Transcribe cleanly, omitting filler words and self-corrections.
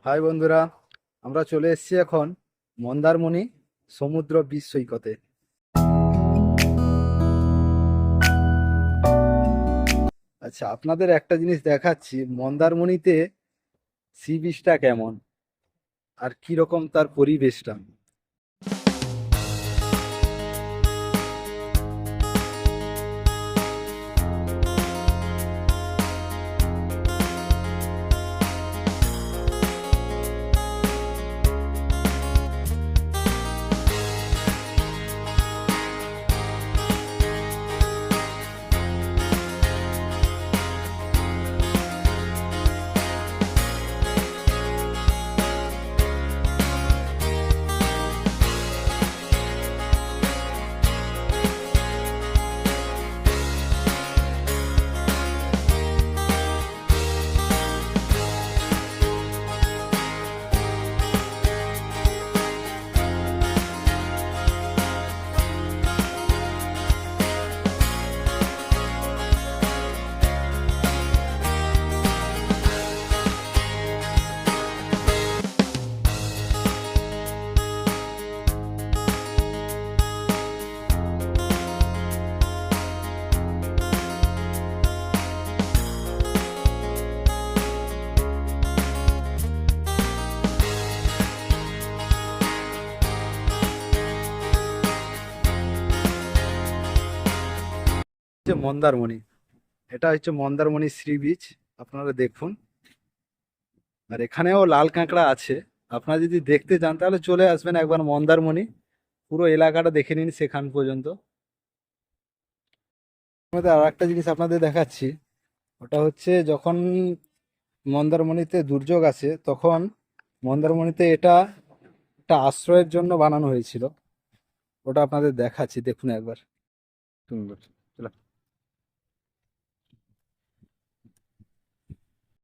High বন্ধুরা, আমরা চলে এসেছি এখন মন্দারমণি সমুদ্র বিচ সৈকতে। আচ্ছা, আপনাদের একটা জিনিস দেখাচ্ছি, মন্দারমণিতে সি বিচটা কেমন আর কি রকম তার পরিবেশটা। মন্দারমণি, এটা হচ্ছে মন্দারমণি সি বিচ। আপনারা দেখুন, আর এখানেও লাল কাঁকড়া আছে। আপনারা যদি দেখতে চান তাহলে চলে আসবেন একবার মন্দারমণি, পুরো এলাকাটা দেখে নিন সেখান পর্যন্ত। আর একটা জিনিস আপনাদের দেখাচ্ছি, ওটা হচ্ছে যখন মন্দারমণিতে দুর্যোগ আসে তখন মন্দারমণিতে এটা একটা আশ্রয়ের জন্য বানানো হয়েছিল। ওটা আপনাদের দেখাচ্ছি, দেখুন একবার। সুন্দর। চলো।